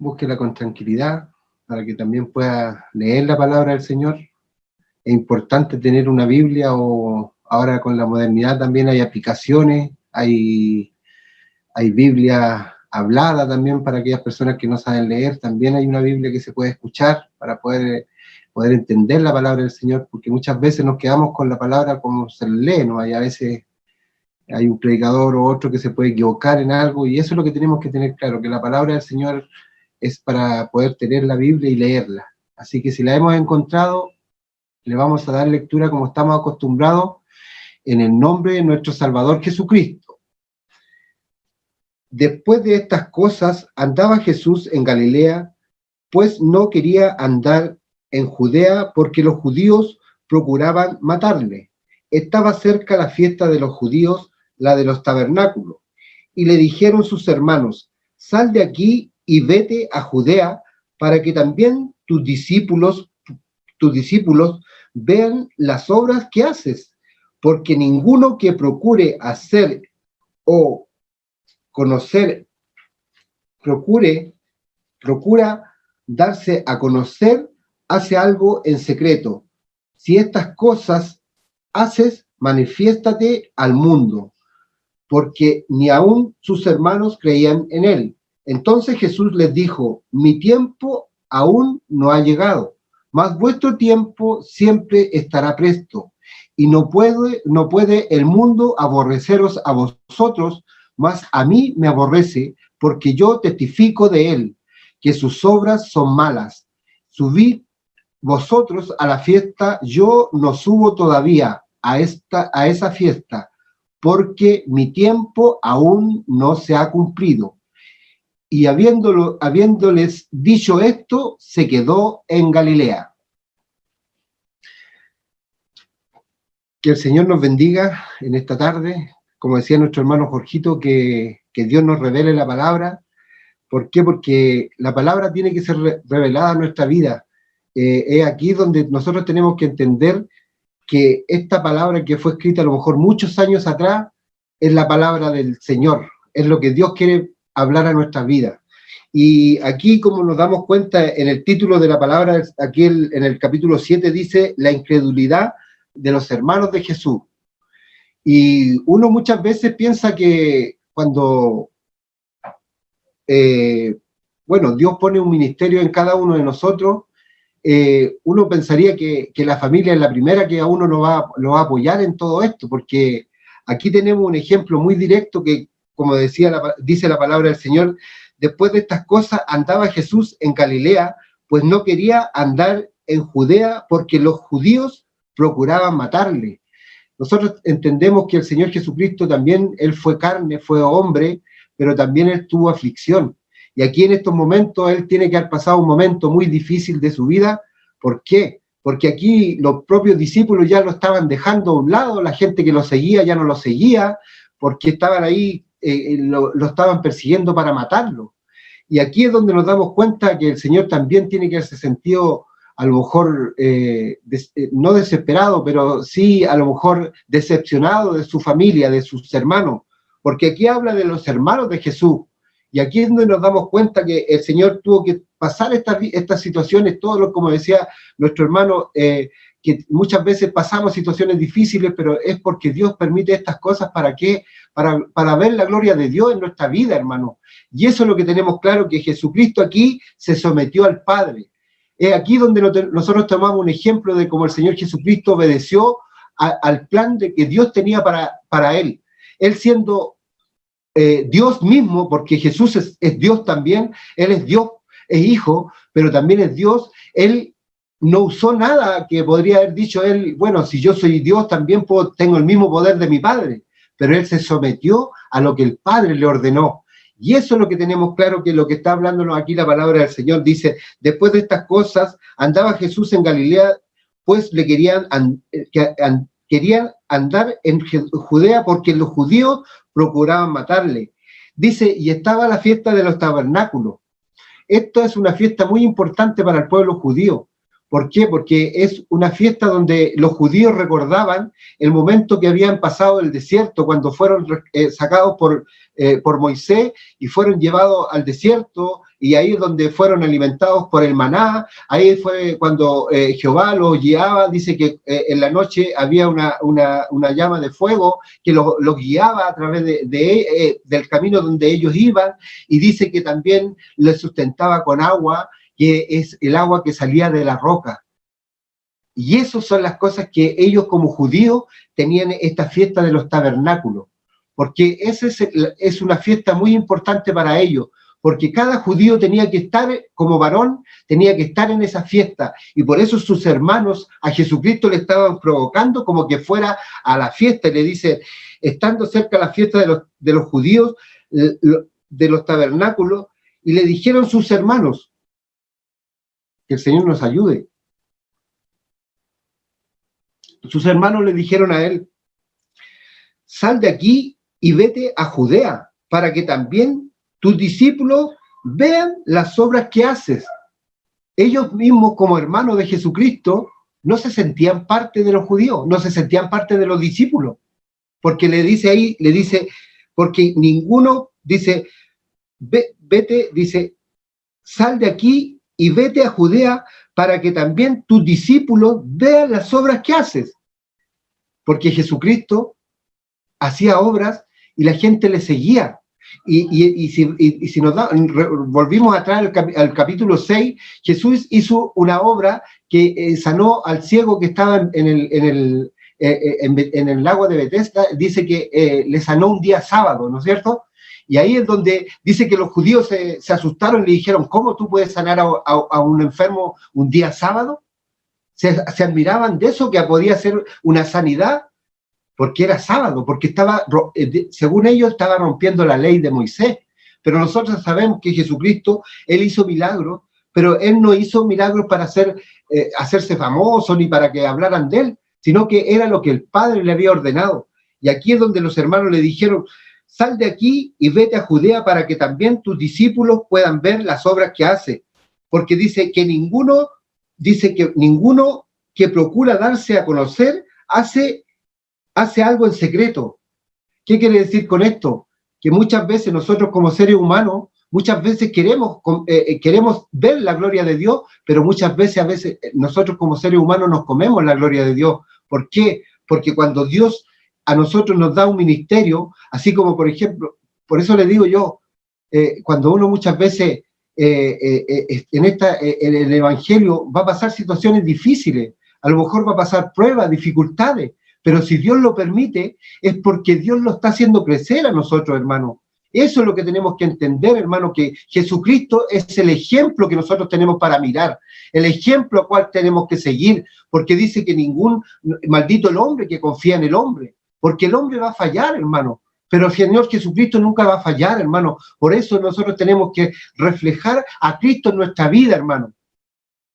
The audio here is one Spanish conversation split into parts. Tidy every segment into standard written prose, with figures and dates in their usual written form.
búsquela con tranquilidad para que también pueda leer la palabra del Señor. Es importante tener una Biblia, o ahora con la modernidad también hay aplicaciones, hay Biblia hablada también para aquellas personas que no saben leer. También hay una Biblia que se puede escuchar para poder entender la palabra del Señor, porque muchas veces nos quedamos con la palabra como se lee, ¿no? Hay a veces hay un predicador o otro que se puede equivocar en algo, y eso es lo que tenemos que tener claro, que la palabra del Señor es para poder tener la Biblia y leerla. Así que si la hemos encontrado, le vamos a dar lectura como estamos acostumbrados, en el nombre de nuestro Salvador Jesucristo. Después de estas cosas, andaba Jesús en Galilea, pues no quería andar en Judea, porque los judíos procuraban matarle. Estaba cerca la fiesta de los judíos, la de los tabernáculos, y le dijeron sus hermanos: sal de aquí y vete a Judea, para que también tus discípulos vean las obras que haces, porque ninguno que procure hacer o conocer, procura darse a conocer, hace algo en secreto. Si estas cosas haces, manifiéstate al mundo, porque ni aun sus hermanos creían en él. Entonces Jesús les dijo: mi tiempo aún no ha llegado, mas vuestro tiempo siempre estará presto, y no puede el mundo aborreceros a vosotros, mas a mí me aborrece, porque yo testifico de él, que sus obras son malas. Subid vosotros a la fiesta, yo no subo todavía a esa fiesta, porque mi tiempo aún no se ha cumplido. Y habiéndoles dicho esto, se quedó en Galilea. Que el Señor nos bendiga en esta tarde. Como decía nuestro hermano Jorgito, que Dios nos revele la palabra. ¿Por qué? Porque la palabra tiene que ser revelada a nuestra vida. Es aquí donde nosotros tenemos que entender que esta palabra que fue escrita a lo mejor muchos años atrás es la palabra del Señor, es lo que Dios quiere hablar a nuestra vida. Y aquí, como nos damos cuenta en el título de la palabra, aquí en el capítulo 7 dice: la incredulidad de los hermanos de Jesús. Y uno muchas veces piensa que cuando Dios pone un ministerio en cada uno de nosotros, uno pensaría que la familia es la primera que a uno lo va a apoyar en todo esto, porque aquí tenemos un ejemplo muy directo que, como dice la palabra del Señor: después de estas cosas andaba Jesús en Galilea, pues no quería andar en Judea, porque los judíos procuraban matarle. Nosotros entendemos que el Señor Jesucristo también, Él fue carne, fue hombre, pero también Él tuvo aflicción. Y aquí en estos momentos Él tiene que haber pasado un momento muy difícil de su vida. ¿Por qué? Porque aquí los propios discípulos ya lo estaban dejando a un lado, la gente que lo seguía ya no lo seguía, porque estaban ahí, lo estaban persiguiendo para matarlo. Y aquí es donde nos damos cuenta que el Señor también tiene que haberse sentido, a lo mejor, no desesperado, pero sí a lo mejor decepcionado de su familia, de sus hermanos, porque aquí habla de los hermanos de Jesús. Y aquí es donde nos damos cuenta que el Señor tuvo que pasar estas situaciones, como decía nuestro hermano, que muchas veces pasamos situaciones difíciles, pero es porque Dios permite estas cosas. ¿Para qué? Para ver la gloria de Dios en nuestra vida, hermano. Y eso es lo que tenemos claro, que Jesucristo aquí se sometió al Padre. Es aquí donde nosotros tomamos un ejemplo de cómo el Señor Jesucristo obedeció al plan de que Dios tenía para Él. Él siendo Dios mismo, porque Jesús es Dios también, Él es Dios, es Hijo, pero también es Dios. Él no usó nada que podría haber dicho Él: bueno, si yo soy Dios, también tengo el mismo poder de mi Padre. Pero Él se sometió a lo que el Padre le ordenó. Y eso es lo que tenemos claro, que lo que está hablándonos aquí la palabra del Señor. Dice: después de estas cosas andaba Jesús en Galilea, pues le querían andar en Judea, porque los judíos procuraban matarle. Dice: y estaba la fiesta de los tabernáculos. Esto es una fiesta muy importante para el pueblo judío. ¿Por qué? Porque es una fiesta donde los judíos recordaban el momento que habían pasado el desierto, cuando fueron sacados por Moisés y fueron llevados al desierto, y ahí es donde fueron alimentados por el maná. Ahí fue cuando Jehová los guiaba. Dice que en la noche había una llama de fuego que los guiaba a través del camino donde ellos iban, y dice que también les sustentaba con agua, que es el agua que salía de la roca. Y esas son las cosas que ellos como judíos tenían esta fiesta de los tabernáculos, porque esa es una fiesta muy importante para ellos, porque cada judío tenía que estar, como varón, tenía que estar en esa fiesta, y por eso sus hermanos a Jesucristo le estaban provocando como que fuera a la fiesta, y le dice, estando cerca de la fiesta de los judíos, de los tabernáculos, y le dijeron sus hermanos, que el Señor nos ayude. Sus hermanos le dijeron a él, sal de aquí y vete a Judea, para que también tus discípulos vean las obras que haces. Ellos mismos, como hermanos de Jesucristo, no se sentían parte de los judíos, no se sentían parte de los discípulos, porque le dice, porque ninguno, dice, vete, dice, sal de aquí y vete a Judea, para que también tus discípulos vean las obras que haces. Porque Jesucristo hacía obras y la gente le seguía. Y si volvimos atrás al capítulo 6, Jesús hizo una obra que sanó al ciego que estaba en el lago de Betesda. Dice que le sanó un día sábado, ¿no es cierto? Y ahí es donde dice que los judíos se asustaron y le dijeron, ¿cómo tú puedes sanar a un enfermo un día sábado? Se admiraban de eso, que podía ser una sanidad, porque era sábado, porque según ellos, estaba rompiendo la ley de Moisés. Pero nosotros sabemos que Jesucristo, Él hizo milagros, pero Él no hizo milagros para hacerse famoso, ni para que hablaran de Él, sino que era lo que el Padre le había ordenado. Y aquí es donde los hermanos le dijeron, sal de aquí y vete a Judea, para que también tus discípulos puedan ver las obras que hace. Porque dice que ninguno que procura darse a conocer hace algo en secreto. ¿Qué quiere decir con esto? Que muchas veces nosotros como seres humanos, muchas veces queremos ver la gloria de Dios, pero muchas veces nosotros como seres humanos nos comemos la gloria de Dios. ¿Por qué? Porque cuando Dios a nosotros nos da un ministerio, así como por ejemplo, por eso le digo yo, cuando uno muchas veces en el Evangelio va a pasar situaciones difíciles, a lo mejor va a pasar pruebas, dificultades, pero si Dios lo permite, es porque Dios lo está haciendo crecer a nosotros, hermano. Eso es lo que tenemos que entender, hermano, que Jesucristo es el ejemplo que nosotros tenemos para mirar, el ejemplo al cual tenemos que seguir, porque dice que maldito el hombre que confía en el hombre, porque el hombre va a fallar, hermano, pero el Señor Jesucristo nunca va a fallar, hermano. Por eso nosotros tenemos que reflejar a Cristo en nuestra vida, hermano.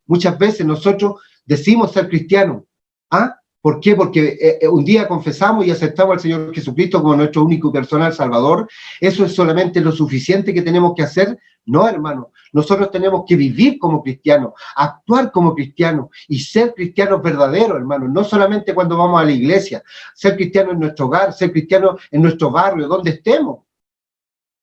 Muchas veces nosotros decimos ser cristianos, ¿ah? ¿Por qué? Porque un día confesamos y aceptamos al Señor Jesucristo como nuestro único y personal Salvador. ¿Eso es solamente lo suficiente que tenemos que hacer? No, hermano. Nosotros tenemos que vivir como cristianos, actuar como cristianos y ser cristianos verdaderos, hermano. No solamente cuando vamos a la iglesia, ser cristianos en nuestro hogar, ser cristianos en nuestro barrio, donde estemos.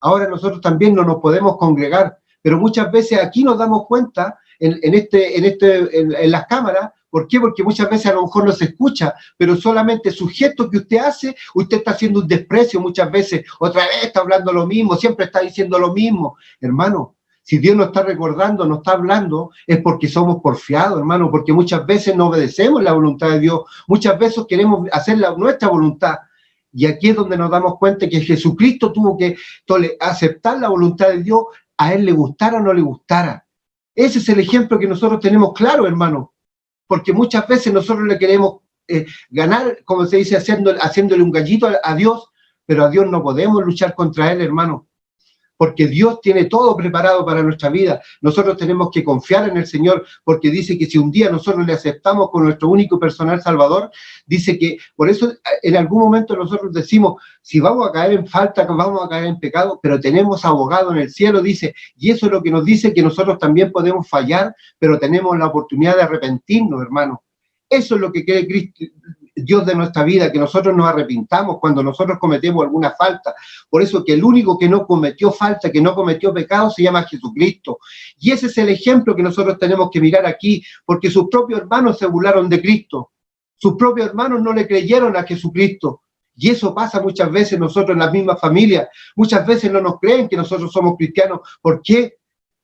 Ahora nosotros también no nos podemos congregar, pero muchas veces aquí nos damos cuenta en las cámaras. ¿Por qué? Porque muchas veces a lo mejor no se escucha, pero solamente su gesto que usted hace, usted está haciendo un desprecio muchas veces, otra vez está hablando lo mismo, siempre está diciendo lo mismo. Hermano, si Dios nos está recordando, nos está hablando, es porque somos porfiados, hermano, porque muchas veces no obedecemos la voluntad de Dios, muchas veces queremos hacer nuestra voluntad. Y aquí es donde nos damos cuenta que Jesucristo tuvo que aceptar la voluntad de Dios, a Él le gustara o no le gustara. Ese es el ejemplo que nosotros tenemos claro, hermano. Porque muchas veces nosotros le queremos ganar, como se dice, haciéndole un gallito a Dios, pero a Dios no podemos luchar contra Él, hermano, porque Dios tiene todo preparado para nuestra vida. Nosotros tenemos que confiar en el Señor, porque dice que si un día nosotros le aceptamos con nuestro único personal Salvador, dice que, por eso en algún momento nosotros decimos, si vamos a caer en falta, vamos a caer en pecado, pero tenemos abogado en el cielo, dice, y eso es lo que nos dice que nosotros también podemos fallar, pero tenemos la oportunidad de arrepentirnos, hermano. Eso es lo que quiere Cristo, Dios de nuestra vida, que nosotros nos arrepintamos cuando nosotros cometemos alguna falta. Por eso que el único que no cometió falta, que no cometió pecado, se llama Jesucristo. Y ese es el ejemplo que nosotros tenemos que mirar aquí, porque sus propios hermanos se burlaron de Cristo. Sus propios hermanos no le creyeron a Jesucristo. Y eso pasa muchas veces nosotros en las mismas familias. Muchas veces no nos creen que nosotros somos cristianos. ¿Por qué?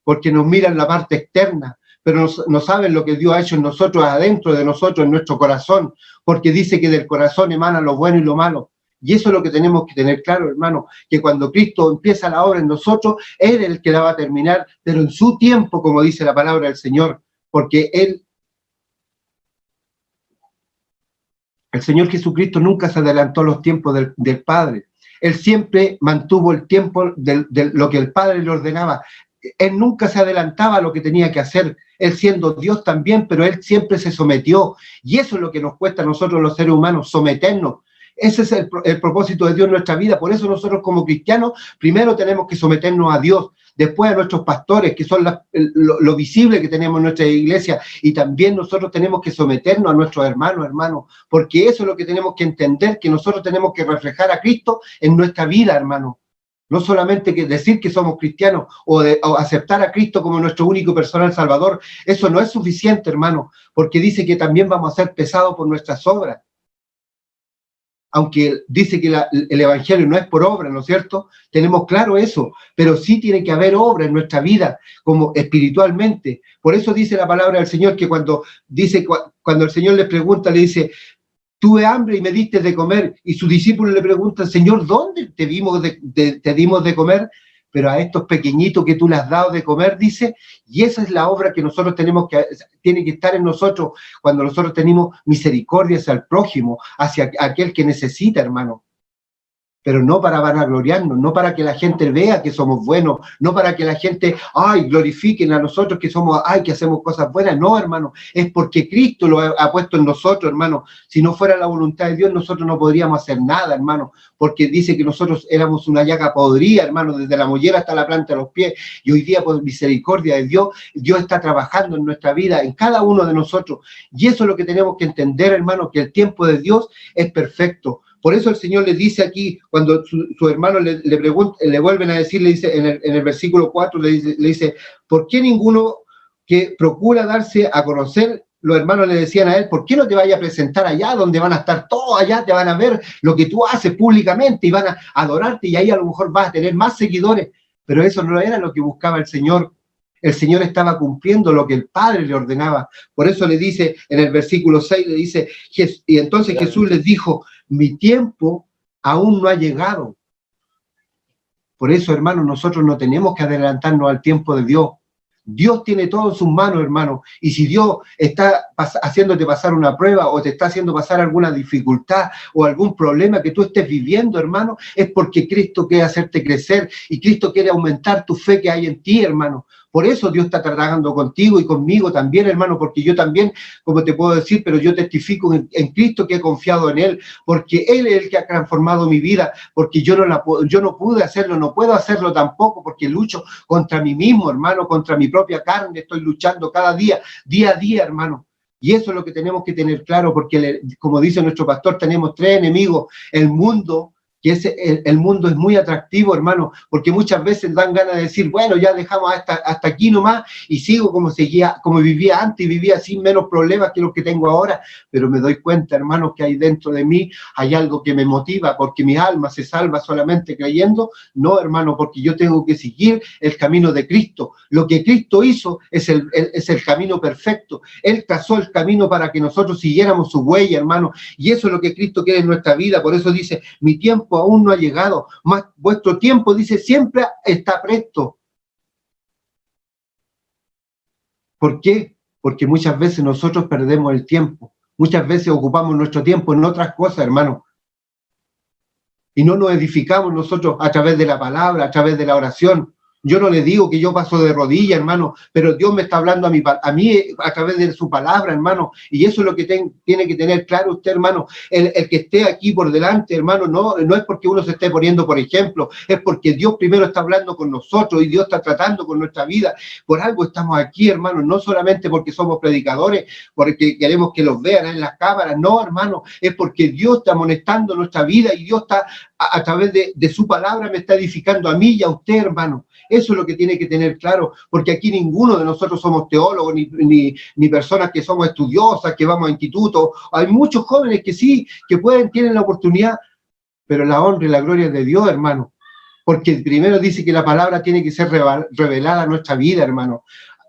Porque nos miran la parte externa, pero no saben lo que Dios ha hecho en nosotros, adentro de nosotros, en nuestro corazón, porque dice que del corazón emana lo bueno y lo malo. Y eso es lo que tenemos que tener claro, hermano, que cuando Cristo empieza la obra en nosotros, Él es el que la va a terminar, pero en su tiempo, como dice la palabra del Señor, porque el Señor Jesucristo nunca se adelantó a los tiempos del Padre. Él siempre mantuvo el tiempo de lo que el Padre le ordenaba. Él nunca se adelantaba a lo que tenía que hacer, él siendo Dios también, pero él siempre se sometió. Y eso es lo que nos cuesta a nosotros los seres humanos, someternos. Ese es el propósito de Dios en nuestra vida. Por eso nosotros como cristianos, primero tenemos que someternos a Dios, después a nuestros pastores, que son lo visible que tenemos en nuestra iglesia, y también nosotros tenemos que someternos a nuestros hermanos, porque eso es lo que tenemos que entender, que nosotros tenemos que reflejar a Cristo en nuestra vida, hermano. No solamente que decir que somos cristianos o aceptar a Cristo como nuestro único personal salvador, eso no es suficiente, hermano, porque dice que también vamos a ser pesados por nuestras obras. Aunque dice que el evangelio no es por obra, ¿no es cierto? Tenemos claro eso, pero sí tiene que haber obra en nuestra vida, como espiritualmente. Por eso dice la palabra del Señor que cuando el Señor les pregunta, le dice: tuve hambre y me diste de comer, y sus discípulos le preguntan: Señor, ¿dónde te dimos de comer? Pero a estos pequeñitos que tú les has dado de comer, dice, y esa es la obra que nosotros tiene que estar en nosotros, cuando nosotros tenemos misericordia hacia el prójimo, hacia aquel que necesita, hermano. Pero no para vanagloriarnos, no para que la gente vea que somos buenos, no para que la gente, glorifiquen a nosotros que somos, que hacemos cosas buenas. No, hermano, es porque Cristo lo ha puesto en nosotros, hermano. Si no fuera la voluntad de Dios, nosotros no podríamos hacer nada, hermano, porque dice que nosotros éramos una llaga podrida, hermano, desde la mollera hasta la planta de los pies, y hoy día, por misericordia de Dios, Dios está trabajando en nuestra vida, en cada uno de nosotros, y eso es lo que tenemos que entender, hermano, que el tiempo de Dios es perfecto. Por eso el Señor les dice aquí, cuando su hermano le pregunta, le vuelven a decir, le dice en el versículo 4, le dice, ¿por qué ninguno que procura darse a conocer? Los hermanos le decían a él: ¿por qué no te vayas a presentar allá, donde van a estar todos allá, te van a ver lo que tú haces públicamente y van a adorarte, y ahí a lo mejor vas a tener más seguidores? Pero eso no era lo que buscaba el Señor. El Señor estaba cumpliendo lo que el Padre le ordenaba. Por eso le dice en el versículo 6, le dice, y entonces Jesús les dijo: mi tiempo aún no ha llegado. Por eso, hermanos, nosotros no tenemos que adelantarnos al tiempo de Dios. Dios tiene todo en sus manos, hermano, y si Dios está haciéndote pasar una prueba o te está haciendo pasar alguna dificultad o algún problema que tú estés viviendo, hermano, es porque Cristo quiere hacerte crecer y Cristo quiere aumentar tu fe que hay en ti, hermano. Por eso Dios está tratando contigo y conmigo también, hermano, porque yo también, como te puedo decir, pero yo testifico en Cristo que he confiado en Él, porque Él es el que ha transformado mi vida, porque yo no pude hacerlo, no puedo hacerlo tampoco, porque lucho contra mí mismo, hermano, contra mi propia carne, estoy luchando cada día a día, hermano. Y eso es lo que tenemos que tener claro, porque como dice nuestro pastor, tenemos 3 enemigos: el mundo, que el mundo es muy atractivo, hermano, porque muchas veces dan ganas de decir, bueno, ya dejamos hasta aquí nomás y sigo como vivía antes, y vivía sin menos problemas que los que tengo ahora, pero me doy cuenta, hermano, que hay dentro de mí, hay algo que me motiva, porque mi alma se salva solamente creyendo. No, hermano, porque yo tengo que seguir el camino de Cristo. Lo que Cristo hizo es el camino perfecto. Él trazó el camino para que nosotros siguiéramos su huella, hermano, y eso es lo que Cristo quiere en nuestra vida. Por eso dice: mi tiempo aún no ha llegado, mas vuestro tiempo, dice, siempre está presto. ¿Por qué? Porque muchas veces nosotros perdemos el tiempo, muchas veces ocupamos nuestro tiempo en otras cosas, hermano, y no nos edificamos nosotros a través de la palabra, a través de la oración. Yo no le digo que yo paso de rodillas, hermano, pero Dios me está hablando a mí a través de su palabra, hermano, y eso es lo que tiene que tener claro usted, hermano. El que esté aquí por delante, hermano, no es porque uno se esté poniendo por ejemplo, es porque Dios primero está hablando con nosotros y Dios está tratando con nuestra vida. Por algo estamos aquí, hermano, no solamente porque somos predicadores, porque queremos que los vean en las cámaras, no, hermano, es porque Dios está amonestando nuestra vida y Dios está a través de su palabra me está edificando a mí y a usted, hermano. Eso es lo que tiene que tener claro, porque aquí ninguno de nosotros somos teólogos, ni personas que somos estudiosas, que vamos a institutos. Hay muchos jóvenes que sí, que tienen la oportunidad, pero la honra y la gloria es de Dios, hermano. Porque primero dice que la palabra tiene que ser revelada a nuestra vida, hermano.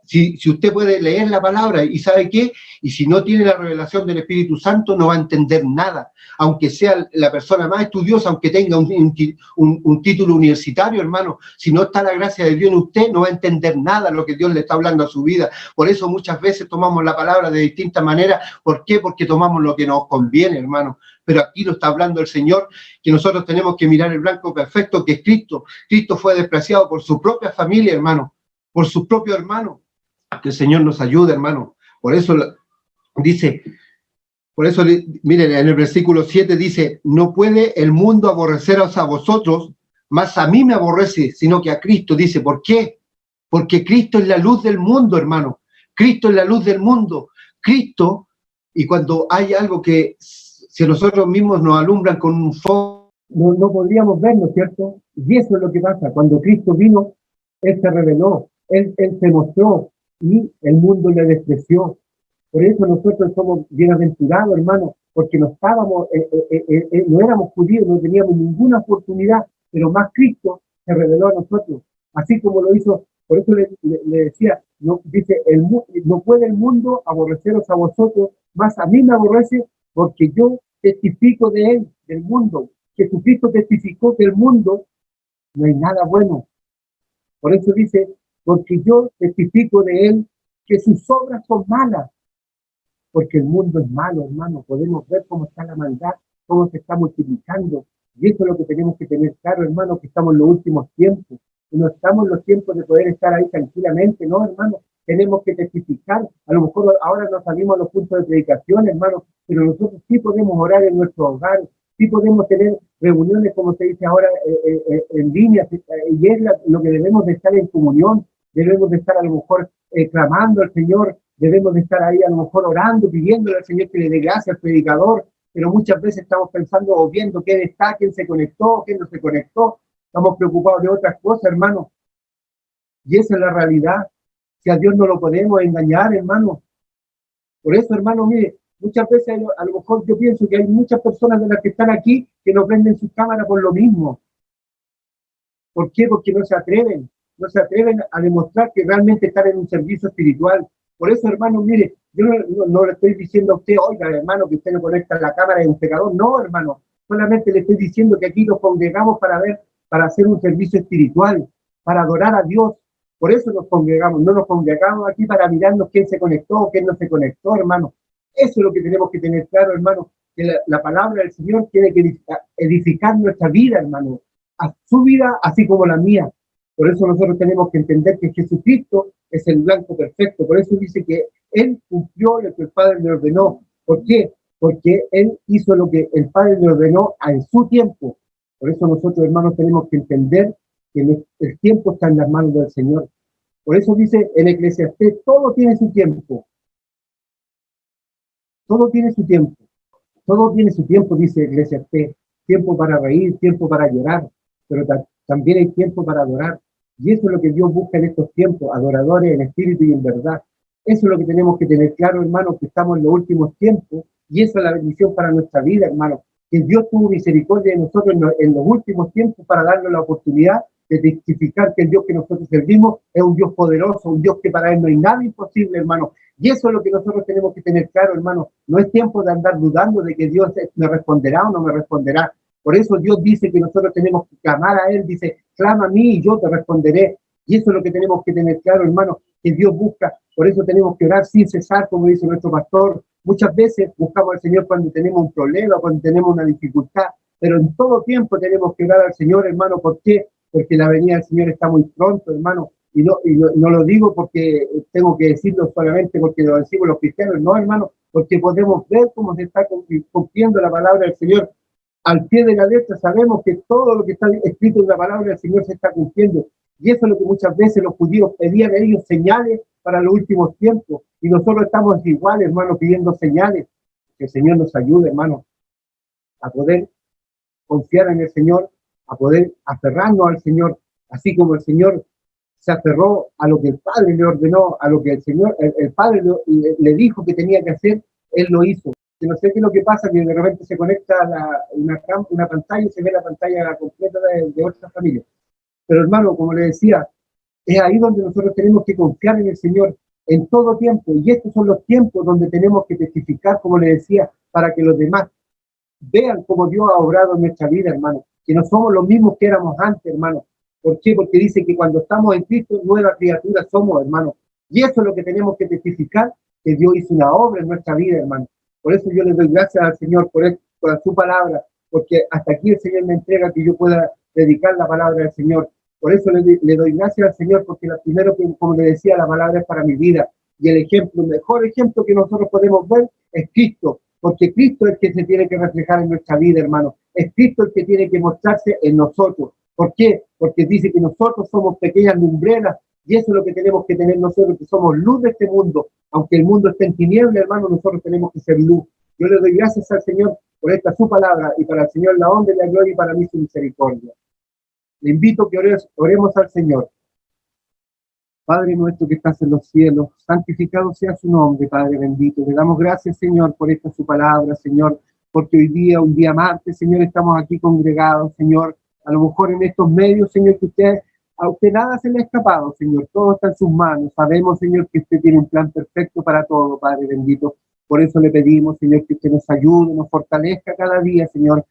Si usted puede leer la palabra y sabe qué, y si no tiene la revelación del Espíritu Santo, no va a entender nada. Aunque sea la persona más estudiosa, aunque tenga un título universitario, hermano, si no está la gracia de Dios en usted, no va a entender nada lo que Dios le está hablando a su vida. Por eso muchas veces tomamos la palabra de distintas maneras. ¿Por qué? Porque tomamos lo que nos conviene, hermano. Pero aquí nos está hablando el Señor, que nosotros tenemos que mirar el blanco perfecto, que es Cristo. Cristo fue despreciado por su propia familia, hermano, por sus propios hermanos. Que el Señor nos ayude, hermano. Por eso dice, miren, en el versículo 7 dice, no puede el mundo aborreceros a vosotros, mas a mí me aborrece, sino que a Cristo. Dice, ¿por qué? Porque Cristo es la luz del mundo, hermano. Cristo es la luz del mundo. Cristo, y cuando hay algo que si nosotros mismos nos alumbran con un foco, no podríamos verlo, ¿cierto? Y eso es lo que pasa. Cuando Cristo vino, Él se reveló, Él se mostró, y el mundo le despreció. Por eso nosotros somos bienaventurados, hermano, porque no éramos judíos, no teníamos ninguna oportunidad, pero más Cristo se reveló a nosotros, así como lo hizo. Por eso le decía, dice, no puede el mundo aborreceros a vosotros, más a mí me aborrece, porque yo testifico de él, del mundo. Jesucristo testificó que el mundo no hay nada bueno. Por eso dice, porque yo testifico de él que sus obras son malas, porque el mundo es malo, hermano. Podemos ver cómo está la maldad, cómo se está multiplicando, y eso es lo que tenemos que tener claro, hermano, que estamos en los últimos tiempos, y no estamos en los tiempos de poder estar ahí tranquilamente, no, hermano. Tenemos que testificar. A lo mejor ahora no salimos a los puntos de predicación, hermano, pero nosotros sí podemos orar en nuestro hogar, sí podemos tener reuniones, como se dice ahora, en línea, y es lo que debemos de estar en comunión. Debemos de estar a lo mejor clamando al Señor, debemos de estar ahí a lo mejor orando, pidiéndole al Señor que le dé gracia al predicador, pero muchas veces estamos pensando o viendo quién está, quién se conectó, quién no se conectó, estamos preocupados de otras cosas, hermano, y esa es la realidad. Si a Dios no lo podemos engañar, hermano. Por eso, hermano, mire, muchas veces a lo mejor yo pienso que hay muchas personas de las que están aquí que no prenden sus cámaras por lo mismo. ¿Por qué? Porque no se atreven a demostrar que realmente están en un servicio espiritual. Por eso, hermano, mire, yo no le estoy diciendo a usted, oiga, hermano, que usted no conecta la cámara de un pecador. No, hermano, solamente le estoy diciendo que aquí nos congregamos para hacer un servicio espiritual, para adorar a Dios. Por eso nos congregamos, no nos congregamos aquí para mirarnos quién se conectó, quién no se conectó, hermano. Eso es lo que tenemos que tener claro, hermano, que la palabra del Señor tiene que edificar nuestra vida, hermano, a su vida así como la mía. Por eso nosotros tenemos que entender que Jesucristo es el blanco perfecto. Por eso dice que Él cumplió lo que el Padre le ordenó. ¿Por qué? Porque Él hizo lo que el Padre le ordenó en su tiempo. Por eso nosotros, hermanos, tenemos que entender que el tiempo está en las manos del Señor. Por eso dice en Eclesiastés, todo tiene su tiempo. Todo tiene su tiempo. Todo tiene su tiempo, dice Eclesiastés. Tiempo para reír, tiempo para llorar, pero también hay tiempo para adorar. Y eso es lo que Dios busca en estos tiempos, adoradores en espíritu y en verdad. Eso es lo que tenemos que tener claro, hermano, que estamos en los últimos tiempos, y eso es la bendición para nuestra vida, hermano. Que Dios tuvo misericordia de nosotros en los últimos tiempos para darnos la oportunidad de testificar que el Dios que nosotros servimos es un Dios poderoso, un Dios que para Él no hay nada imposible, hermano. Y eso es lo que nosotros tenemos que tener claro, hermano. No es tiempo de andar dudando de que Dios me responderá o no me responderá. Por eso Dios dice que nosotros tenemos que clamar a Él, dice, clama a mí y yo te responderé. Y eso es lo que tenemos que tener claro, hermano, que Dios busca. Por eso tenemos que orar sin cesar, como dice nuestro pastor. Muchas veces buscamos al Señor cuando tenemos un problema, cuando tenemos una dificultad, pero en todo tiempo tenemos que orar al Señor, hermano. ¿Por qué? porque la venida del Señor está muy pronto, hermano. Y no lo digo porque tengo que decirlo solamente porque lo decimos los cristianos, no, hermano, porque podemos ver cómo se está cumpliendo la palabra del Señor. Al pie de la letra sabemos que todo lo que está escrito en la palabra del Señor se está cumpliendo. Y eso es lo que muchas veces los judíos pedían a ellos, señales para los últimos tiempos. Y nosotros estamos igual, hermano, pidiendo señales. Que el Señor nos ayude, hermano, a poder confiar en el Señor, a poder aferrarnos al Señor, así como el Señor se aferró a lo que el Padre le ordenó, a lo que el Señor, el Padre le dijo que tenía que hacer, Él lo hizo. Que no sé qué es lo que pasa, que de repente se conecta una pantalla y se ve la pantalla completa de otra familia. Pero hermano, como le decía, es ahí donde nosotros tenemos que confiar en el Señor en todo tiempo. Y estos son los tiempos donde tenemos que testificar, como le decía, para que los demás vean cómo Dios ha obrado en nuestra vida, hermano. Que no somos los mismos que éramos antes, hermano. ¿Por qué? Porque dice que cuando estamos en Cristo, nueva criatura somos, hermano. Y eso es lo que tenemos que testificar, que Dios hizo una obra en nuestra vida, hermano. Por eso yo le doy gracias al Señor por su palabra, porque hasta aquí el Señor me entrega que yo pueda predicar la palabra del Señor. Por eso le doy gracias al Señor, porque lo primero que, como le decía, la palabra es para mi vida. Y el mejor ejemplo que nosotros podemos ver es Cristo, porque Cristo es el que se tiene que reflejar en nuestra vida, hermano. Es Cristo el que tiene que mostrarse en nosotros. ¿Por qué? Porque dice que nosotros somos pequeñas lumbreras, y eso es lo que tenemos que tener nosotros, que somos luz de este mundo. Aunque el mundo esté en tinieblas, hermano, nosotros tenemos que ser luz. Yo le doy gracias al Señor por esta su palabra, y para el Señor la honra y la gloria, y para mí su misericordia. Le invito a que oremos al Señor. Padre nuestro que estás en los cielos, santificado sea su nombre, Padre bendito. Le damos gracias, Señor, por esta su palabra, Señor, porque hoy día, un día martes, Señor, estamos aquí congregados, Señor. A lo mejor en estos medios, Señor, que a usted nada se le ha escapado, Señor. Todo está en sus manos. Sabemos, Señor, que usted tiene un plan perfecto para todo, Padre bendito. Por eso le pedimos, Señor, que usted nos ayude, nos fortalezca cada día, Señor,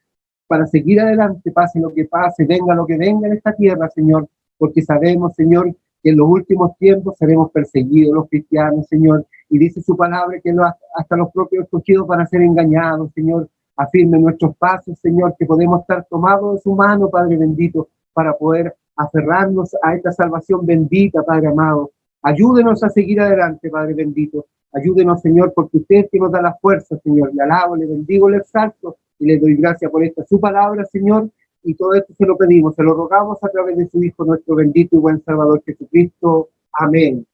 para seguir adelante, pase lo que pase, venga lo que venga en esta tierra, Señor, porque sabemos, Señor, que en los últimos tiempos seremos perseguidos los cristianos, Señor, y dice su palabra que hasta los propios escogidos van a ser engañados, Señor. Afirme nuestros pasos, Señor, que podemos estar tomados de su mano, Padre bendito, para poder aferrarnos a esta salvación bendita, Padre amado. Ayúdenos a seguir adelante, Padre bendito. Ayúdenos, Señor, porque usted es que nos da la fuerza, Señor. Le alabo, le bendigo, le exalto y le doy gracias por esta su palabra, Señor. Y todo esto se lo pedimos, se lo rogamos a través de su Hijo, nuestro bendito y buen Salvador Jesucristo. Amén.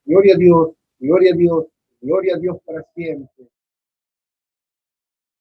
Gloria a Dios, gloria a Dios, gloria a Dios para siempre.